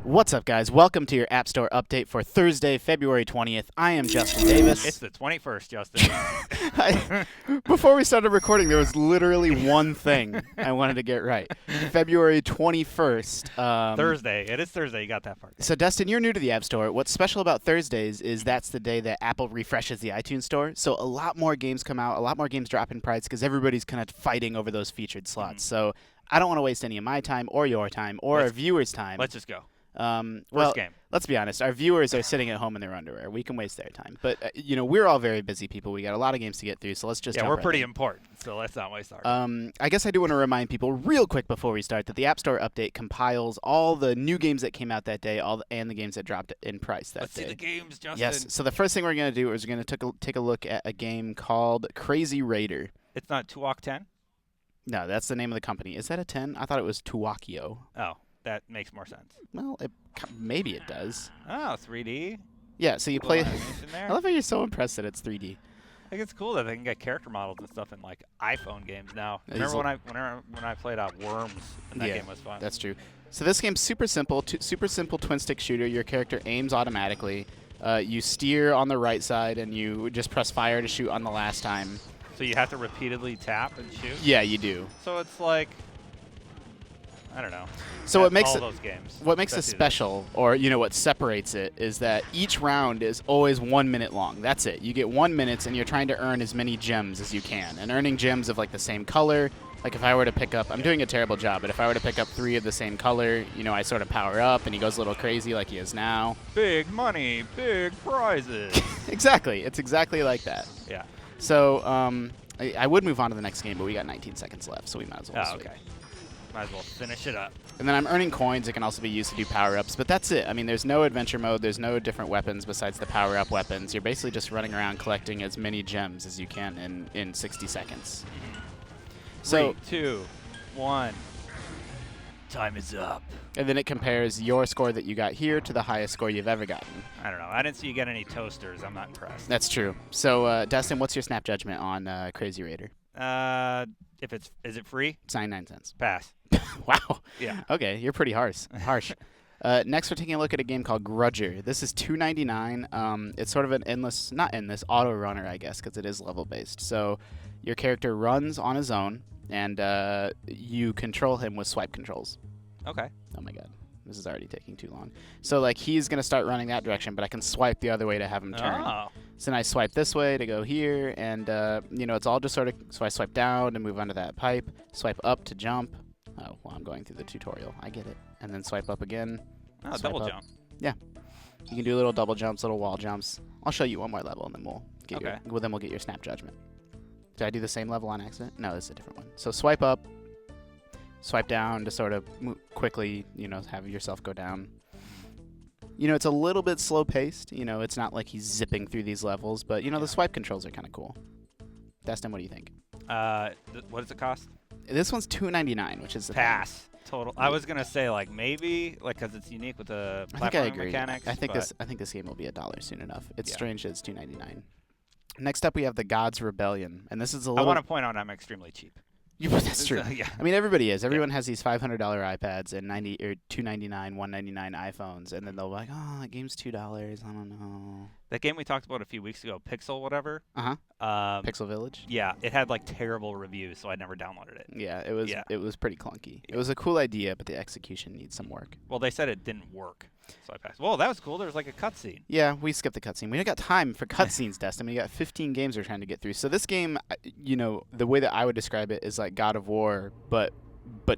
What's up, guys? Welcome to your App Store update for Thursday, February 20th. I am Justin Davis. It's the 21st, Justin. Before we started recording, there was literally one thing I wanted to get right. February 21st. Thursday. It is Thursday. You got that part. So, Dustin, you're new to the App Store. What's special about Thursdays is that's the day that Apple refreshes the iTunes Store. So a lot more games come out, a lot more games drop in price because everybody's kind of fighting over those featured slots. So I don't want to waste any of my time or your time or our viewers' time. Let's just go. Well, game. Let's be honest. Our viewers are sitting at home in their underwear. We can waste their time. But, we're all very busy people. We got a lot of games to get through, so let's just jump we're right pretty in. important, so let's not waste our time. I guess I do want to remind people real quick before we start that the App Store update compiles all the new games that came out that day and the games that dropped in price that Let's day. see the games, Justin. Yes. So the first thing we're going to do is we're going to take a look at a game called Crazy Raider. It's not Tuwak 10? No, that's the name of the company. Is that a 10? I thought it was Tuwakio. Oh, that makes more sense. Well, maybe it does. Oh, 3D? Yeah, so you Cool play. animation there. I love how you're so impressed that it's 3D. I think it's cool that they can get character models and stuff in like iPhone games now. It's Remember when I played out Worms and that game was fun? That's true. So this game's super simple, super simple twin stick shooter. Your character aims automatically. You steer on the right side and you just press fire to shoot on the last time. So you have to repeatedly tap and shoot? Yeah, you do. So it's like, I don't know. So what makes all it those games. what makes it special, or what separates it, is that each round is always 1 minute long. That's it. You get 1 minute, and you're trying to earn as many gems as you can. And earning gems of like the same color. Like if I were to pick up, I'm doing a terrible job, but if I were to pick up 3 of the same color, I sort of power up, and he goes a little crazy like he is now. Big money, big prizes. Exactly. It's exactly like that. Yeah. So I would move on to the next game, but we got 19 seconds left, so we might as well. Oh, okay. Might as well finish it up. And then I'm earning coins. It can also be used to do power-ups, but that's it. I mean, there's no adventure mode. There's no different weapons besides the power-up weapons. You're basically just running around collecting as many gems as you can in 60 seconds. So 3, 2, 1. Time is up. And then it compares your score that you got here to the highest score you've ever gotten. I don't know. I didn't see you get any toasters. I'm not impressed. That's true. So, Dustin, what's your snap judgment on Crazy Raider? Is it free? It's 99 cents. Pass. Wow. Yeah. Okay, you're pretty harsh. Next, we're taking a look at a game called Grudger. This is $2.99. It's sort of an not endless, auto runner, I guess, because it is level based. So your character runs on his own, and you control him with swipe controls. Okay. Oh my god, this is already taking too long. So like he's gonna start running that direction, but I can swipe the other way to have him turn. Oh. So then I swipe this way to go here, and it's all just sort of. So I swipe down to move onto that pipe, swipe up to jump. Oh, well, I'm going through the tutorial. I get it. And then swipe up again. Oh, Swipe double up. jump. Yeah. You can do little double jumps, little wall jumps. I'll show you one more level, and then we'll get we'll get your snap judgment. Did I do the same level on accident? No, this is a different one. So swipe up, swipe down to sort of quickly, have yourself go down. It's a little bit slow-paced. It's not like he's zipping through these levels, but, the swipe controls are kind of cool. Dustin, what do you think? What does it cost? This one's $2.99, which is the Pass. Total. I was gonna say maybe because it's unique with the platforming mechanics. I think this game will be $1 soon enough. It's strange that it's $2.99. Next up, we have the Gods Rebellion, and this is a little. I want to point out I'm extremely cheap. That's true. Yeah. I mean, everybody is. Everyone has these $500 iPads and $2.99, $1.99 iPhones, and then they'll be like, "Oh, that game's $2. I don't know." That game we talked about a few weeks ago, Pixel, whatever. Pixel Village. Yeah, it had terrible reviews, so I never downloaded it. Yeah, it was. It was pretty clunky. It was a cool idea, but the execution needs some work. Well, they said it didn't work, so I passed. Whoa, that was cool. There was a cutscene. Yeah, we skipped the cutscene. We don't got time for cutscenes, Dustin. We got 15 games we're trying to get through. So this game, the way that I would describe it is like God of War, but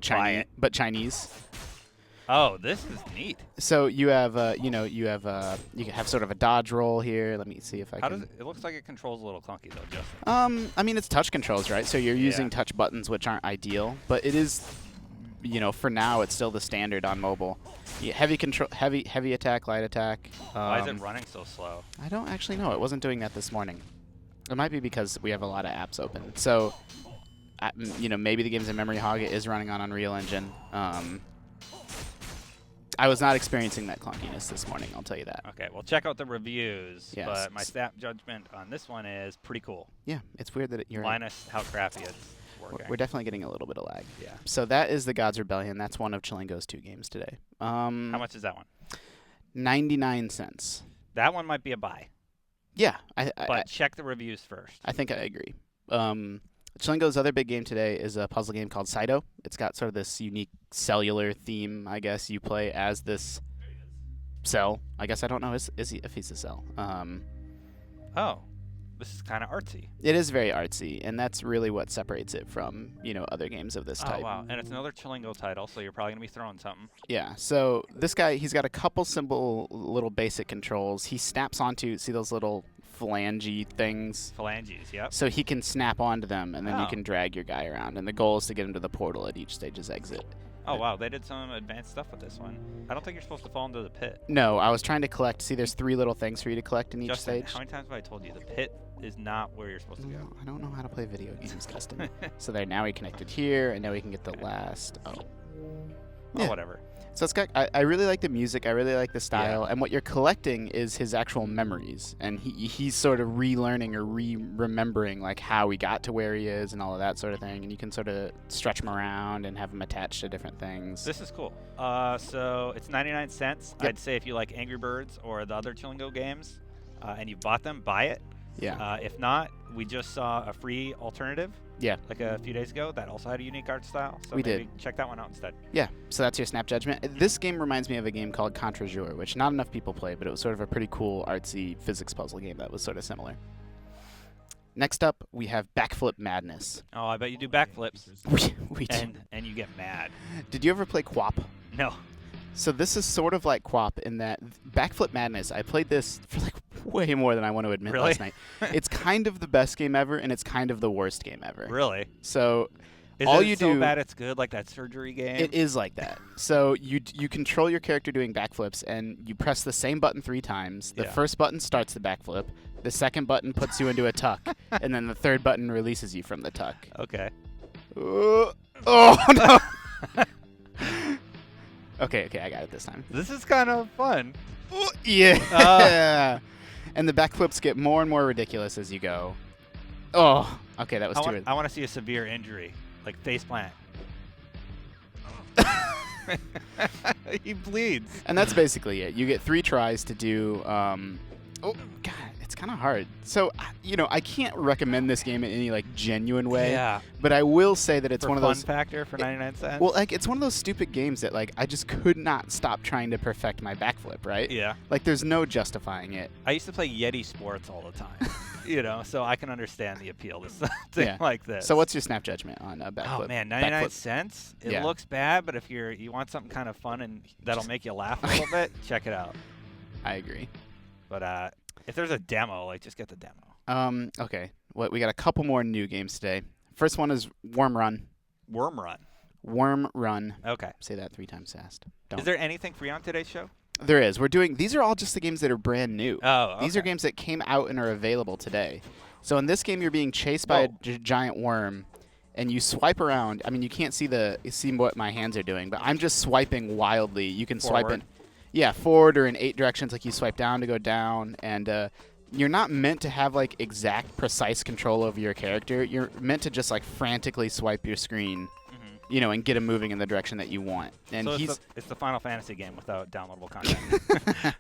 Chinese. Oh, this is neat. So you have, you can have sort of a dodge roll here. Let me see if I can. It looks like it controls a little clunky though, Justin. I mean it's touch controls, right? So you're using touch buttons, which aren't ideal, but it is, for now it's still the standard on mobile. Heavy attack, light attack. Why is it running so slow? I don't actually know. It wasn't doing that this morning. It might be because we have a lot of apps open. So, maybe the game's in memory hog. It is running on Unreal Engine. I was not experiencing that clunkiness this morning, I'll tell you that. Okay, well, check out the reviews. Yes. But my snap judgment on this one is pretty cool. Yeah, it's weird that you're... Minus how crappy it's working. We're definitely getting a little bit of lag. Yeah. So that is the God's Rebellion. That's one of Chilingo's 2 games today. How much is that one? 99 cents. That one might be a buy. Yeah. But check the reviews first. I think I agree. Chilingo's other big game today is a puzzle game called Saito. It's got sort of this unique cellular theme, I guess. You play as this cell. I guess I don't know if he's a cell. Oh. This is kind of artsy. It is very artsy, and that's really what separates it from, other games of this type. Oh, wow. And it's another Chilingo title, so you're probably going to be throwing something. Yeah, so this guy, he's got a couple simple little basic controls. He snaps onto, see those little phalange things? Phalanges, yep. So he can snap onto them, and then you can drag your guy around. And the goal is to get him to the portal at each stage's exit. Oh, wow. They did some advanced stuff with this one. I don't think you're supposed to fall into the pit. No, I was trying to collect. See, there's 3 little things for you to collect in each Justin, stage. How many times have I told you the pit is not where you're supposed to go? I don't know how to play video games, Dustin. So there, now we connected here, and now we can get the last. Oh, Yeah. whatever. So it's got, I really like the music. I really like the style. And what you're collecting is his actual memories. And he's sort of relearning or remembering like how he got to where he is and all of that sort of thing. And you can sort of stretch him around and have him attached to different things. This is cool. So it's 99 cents. Yep. I'd say if you like Angry Birds or the other Chilingo games and you bought them, buy it. Yeah. If not, we just saw a free alternative. Yeah. Like a few days ago that also had a unique art style. So We maybe did. check that one out instead. Yeah, so that's your snap judgment. This game reminds me of a game called Contre Jour, which not enough people play, but it was sort of a pretty cool artsy physics puzzle game that was sort of similar. Next up, we have Backflip Madness. Oh, I bet you do backflips. We do. And you get mad. Did you ever play Quap? No. So this is sort of like Quap in that Backflip Madness, I played this for like way more than I want to admit Really? last night. It's kind of the best game ever, and it's kind of the worst game ever. Really? So Is all it you so do, bad it's good, like that surgery game? it is like that. So you control your character doing backflips, and you press the same button 3 times. The first button starts the backflip. The second button puts you into a tuck, and then the third button releases you from the tuck. Okay. Oh no! Okay, I got it this time. This is kind of fun. Yeah. And the backflips get more and more ridiculous as you go. Oh, okay, that was too. I want to see a severe injury, like face plant. He bleeds. And that's basically it. You get 3 tries to do. Oh God, it's kind of hard. So I can't recommend this game in any like genuine way. Yeah. But I will say that it's For one of fun those. factor for 99 cents. Well, like it's one of those stupid games that like I just could not stop trying to perfect my backflip. Right? Yeah. Like there's no justifying it. I used to play Yeti Sports all the time. So I can understand the appeal to something like this. So what's your snap judgment on backflip? Oh man, 99 backflip? cents. It Yeah. looks bad, but if you want something kind of fun and that'll make you laugh a little bit, check it out. I agree. But if there's a demo, like just get the demo. Okay. We got a couple more new games today. First one is Worm Run. Worm Run. Worm Run. Okay. Say that 3 times fast. Don't. Is there anything free on today's show? There is. These are all just the games that are brand new. Oh, okay. These are games that came out and are available today. So in this game, you're being chased by a giant worm, and you swipe around. I mean, you can't see what my hands are doing, but I'm just swiping wildly. You can swipe in, forward or in 8 directions. Like you swipe down to go down, and you're not meant to have like exact, precise control over your character. You're meant to just like frantically swipe your screen. And get him moving in the direction that you want. And so it's the Final Fantasy game without downloadable content.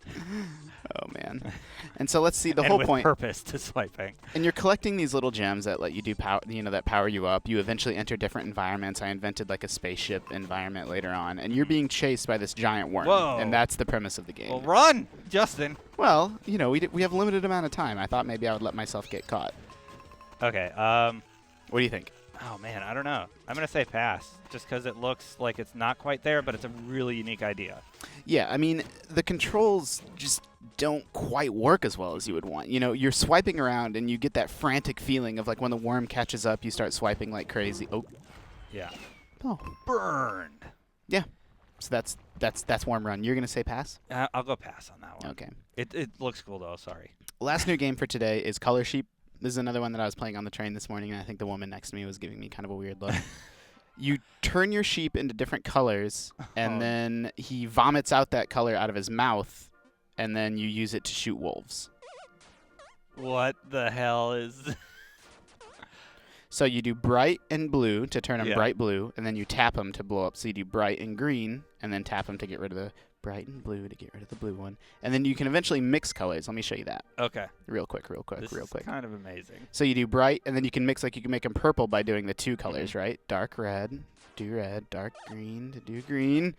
Oh man! And so let's see the whole point. Purpose to swiping. And you're collecting these little gems that let you do power. That power you up. You eventually enter different environments. I invented like a spaceship environment later on, and you're being chased by this giant worm. Whoa. And that's the premise of the game. Well, run, Justin. Well, we have a limited amount of time. I thought maybe I would let myself get caught. Okay. What do you think? Oh man, I don't know. I'm gonna say pass, just because it looks like it's not quite there, but it's a really unique idea. Yeah, I mean the controls just don't quite work as well as you would want. You're swiping around and you get that frantic feeling of like when the worm catches up, you start swiping like crazy. Oh. Yeah. Oh. Burned. Yeah. So that's Worm Run. You're gonna say pass? I'll go pass on that one. Okay. It looks cool though. Sorry. Last new game for today is Color Sheep. This is another one that I was playing on the train this morning, and I think the woman next to me was giving me kind of a weird look. You turn your sheep into different colors, and then he vomits out that color out of his mouth, and then you use it to shoot wolves. What the hell is... So you do bright and blue to turn them Yeah. bright blue, and then you tap them to blow up. So you do bright and green, and then tap them to get rid of the bright and blue to get rid of the blue one. And then you can eventually mix colors. Let me show you that. Okay. Real quick. This is kind of amazing. So you do bright, and then you can mix, like you can make them purple by doing the 2 colors, right? Dark red, do red, dark green to do green,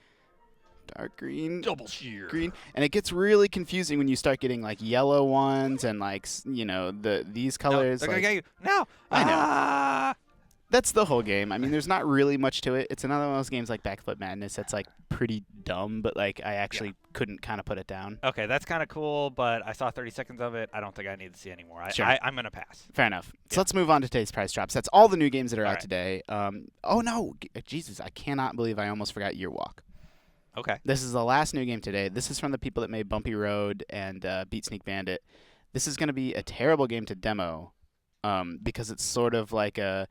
dark green, Double sheer. green. And it gets really confusing when you start getting like yellow ones and like, these colors. No, they're like, gonna get you. No. I know. Ah! That's the whole game. I mean, there's not really much to it. It's another one of those games like Backflip Madness that's like pretty dumb, but like I actually couldn't kind of put it down. Okay, that's kind of cool, but I saw 30 seconds of it. I don't think I need to see any more. Sure. I'm going to pass. Fair enough. So Yeah. let's move on to today's price drops. That's all the new games that are All out right. today. Oh no, Jesus! I cannot believe I almost forgot Year Walk. Okay. This is the last new game today. This is from the people that made Bumpy Road and Beat Sneak Bandit. This is going to be a terrible game to demo because it's sort of like a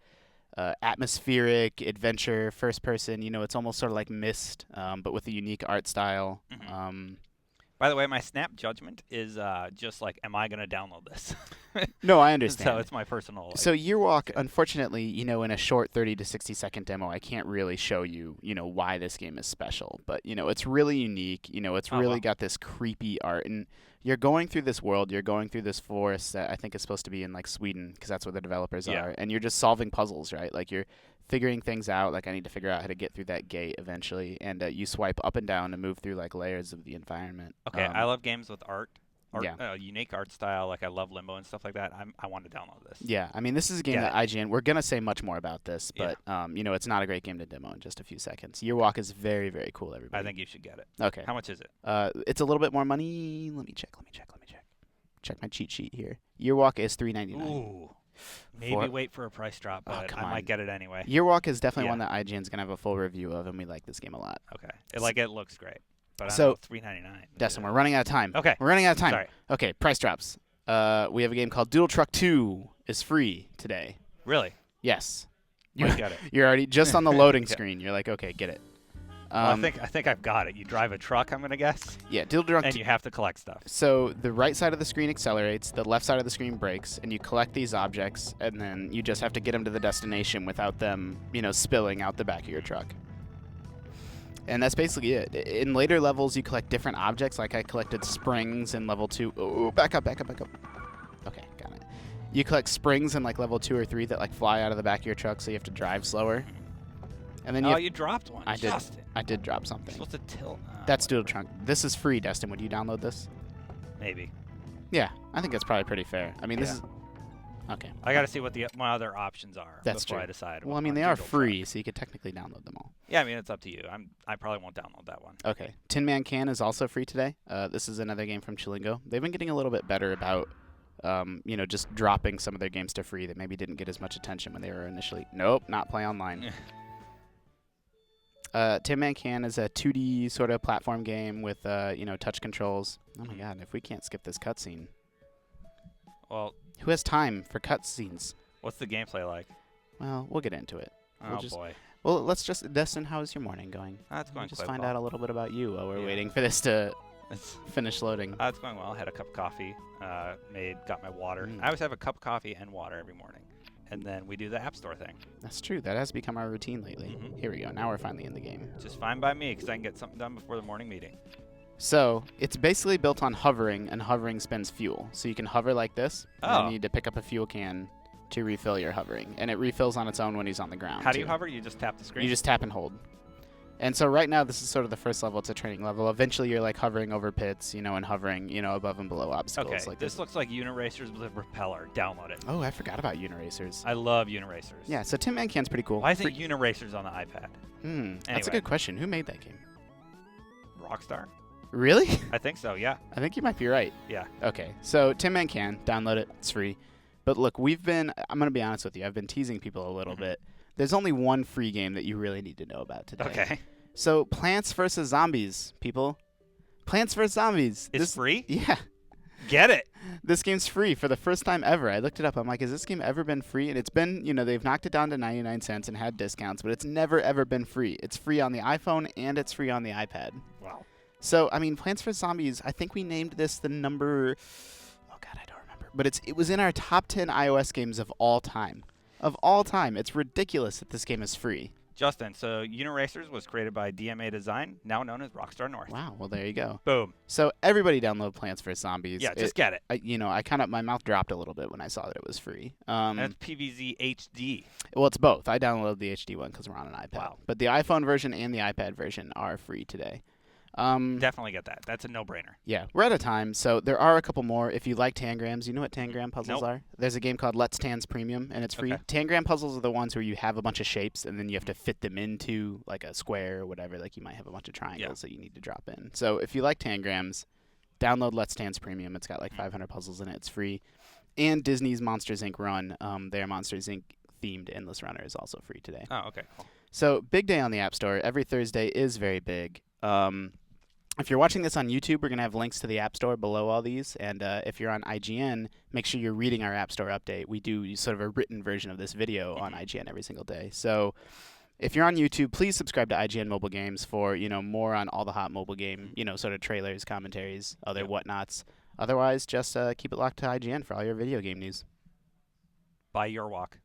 atmospheric adventure, first person. It's almost sort of like Myst, but with a unique art style. Mhm. By the way, my snap judgment is just like, am I going to download this? No, I understand. So it's my personal. So Year Walk, unfortunately, in a short 30 to 60 second demo, I can't really show you, why this game is special. But, it's really unique. It's really well. got this creepy art. And you're going through this world, you're going through this forest that I think is supposed to be in, like, Sweden, because that's where the developers Yeah. are. And you're just solving puzzles, right? Like, you're figuring things out. Like, I need to figure out how to get through that gate eventually. And you swipe up and down to move through, like, layers of the environment. Okay, I love games with art. Yeah. Unique art style. Like I love Limbo and stuff like that. I want to download this. Yeah, I mean, this is a game Get that IGN, we're going to say much more about this, Yeah. but, it's not a great game to demo in just a few seconds. Year Walk is very, very cool, everybody. I think you should get it. Okay. How much is it? It's a little bit more money. Let me check. Check my cheat sheet here. Year Walk is $3.99. Ooh. Maybe wait for a price drop, but come I on. might get it anyway. Year Walk is definitely Yeah. one that IGN's going to have a full review of, and we like this game a lot. Okay. It looks great. But So- I don't know, $3.99. Destin, we're running out of time. Okay. We're running out of time. Sorry. Okay, price drops. We have a game called Duel Truck 2 is free today. Really? Yes. Might get it. You're already just on the loading Yeah. screen. You're like, okay, get it. Well, I think I've got it. You drive a truck, I'm gonna guess, Yeah, Duel Truck and 2. you have to collect stuff. So the right side of the screen accelerates, the left side of the screen brakes, and you collect these objects, and then you just have to get them to the destination without them, spilling out the back of your truck. And that's basically it. In later levels, you collect different objects. Like I collected springs in level 2. Oh, back up. Okay, got it. You collect springs in like level 2 or 3 that like fly out of the back of your truck, so you have to drive slower. And then You dropped one. I did. Justin. I did drop You're something. supposed to tilt. That's Duel Truck. This is free, Destin. Would you download this? Maybe. Yeah, I think that's probably pretty fair. I mean, this Yeah. is okay. I got to see what my other options are That's before true. I decide. Well, I on mean, they are Duel free, Truck. so you could technically download them all. Yeah, I mean, it's up to you. I probably won't download that one. Okay. Tinman Can is also free today. This is another game from Chilingo. They've been getting a little bit better about, just dropping some of their games to free that maybe didn't get as much attention when they were initially. Nope, not play online. Tinman Can is a 2D sort of platform game with, touch controls. Oh my god, if we can't skip this cutscene. Well, Who has time for cutscenes? what's the gameplay like? Well, we'll get into it. Oh just- boy, Well, let's just, Destin, how's your morning going? that's going Just quite find well. out a little bit about you while we're Yeah. waiting for this to It's finish loading. It's going well. I had a cup of coffee, got my water. Mm. I always have a cup of coffee and water every morning, and then we do the App Store thing. That's true. That has become our routine lately. Mhm. Here we go. Now we're finally in the game. Just fine by me, because I can get something done before the morning meeting. So it's basically built on hovering, and hovering spends fuel. So you can hover like this, and then Oh. you need to pick up a fuel can to refill your hovering. And it refills on its own when he's on the ground. How do you too. hover? You just tap the screen? You just tap and hold. And so right now, this is sort of the first level. It's a training level. Eventually, you're like hovering over pits, and hovering, above and below obstacles. Okay, like this looks like Uniracers with a propeller. Download it. Oh, I forgot about Uniracers. I love Uniracers. Yeah, so Tinman Can's pretty cool. Why isn't Uniracers on the iPad? That's a Anyway. good question. Who made that game? Rockstar? Really? I think so, yeah. I think you might be right. Yeah. Okay, so Tinman Can, download it. It's free. But look, I'm going to be honest with you. I've been teasing people a little Mhm. bit. There's only one free game that you really need to know about today. Okay. So Plants vs. Zombies, people. Plants vs. Zombies. It's free? Yeah. Get it! This game's free for the first time ever. I looked it up. I'm like, has this game ever been free? And it's been, they've knocked it down to 99 cents and had discounts, but it's never, ever been free. It's free on the iPhone and it's free on the iPad. Wow. So, I mean, Plants vs. Zombies, I think we named this the number... Oh, God, I don't remember. But it was in our top 10 iOS games of all time. of all time. It's ridiculous that this game is free. Justin, so Uniracers was created by DMA Design, now known as Rockstar North. Wow, well, there you go. Boom. So everybody download Plants vs. Zombies. Yeah, just get it. I kind of, my mouth dropped a little bit when I saw that it was free. And it's PVZ HD. Well, it's both. I downloaded the HD one because we're on an iPad. Wow. But the iPhone version and the iPad version are free today. Definitely get that. That's a no-brainer. Yeah, we're out of time, so there are a couple more. If you like tangrams, you know what tangram puzzles are? There's a game called Let's Tans Premium, and it's free. Okay. Tangram puzzles are the ones where you have a bunch of shapes, and then you have to fit them into like a square or whatever. Like you might have a bunch of triangles that you need to drop in. So if you like tangrams, download Let's Tans Premium. It's got like 500 puzzles in it. It's free. And Disney's Monsters, Inc. run, their Monsters, Inc. themed Endless Runner is also free today. Oh, okay, cool. So big day on the App Store. Every Thursday is very big. If you're watching this on YouTube, we're going to have links to the App Store below all these. And if you're on IGN, make sure you're reading our App Store update. We do sort of a written version of this video on IGN every single day. So if you're on YouTube, please subscribe to IGN Mobile Games for, more on all the hot mobile game, sort of trailers, commentaries, other whatnots. Otherwise, just keep it locked to IGN for all your video game news. Buy your walk.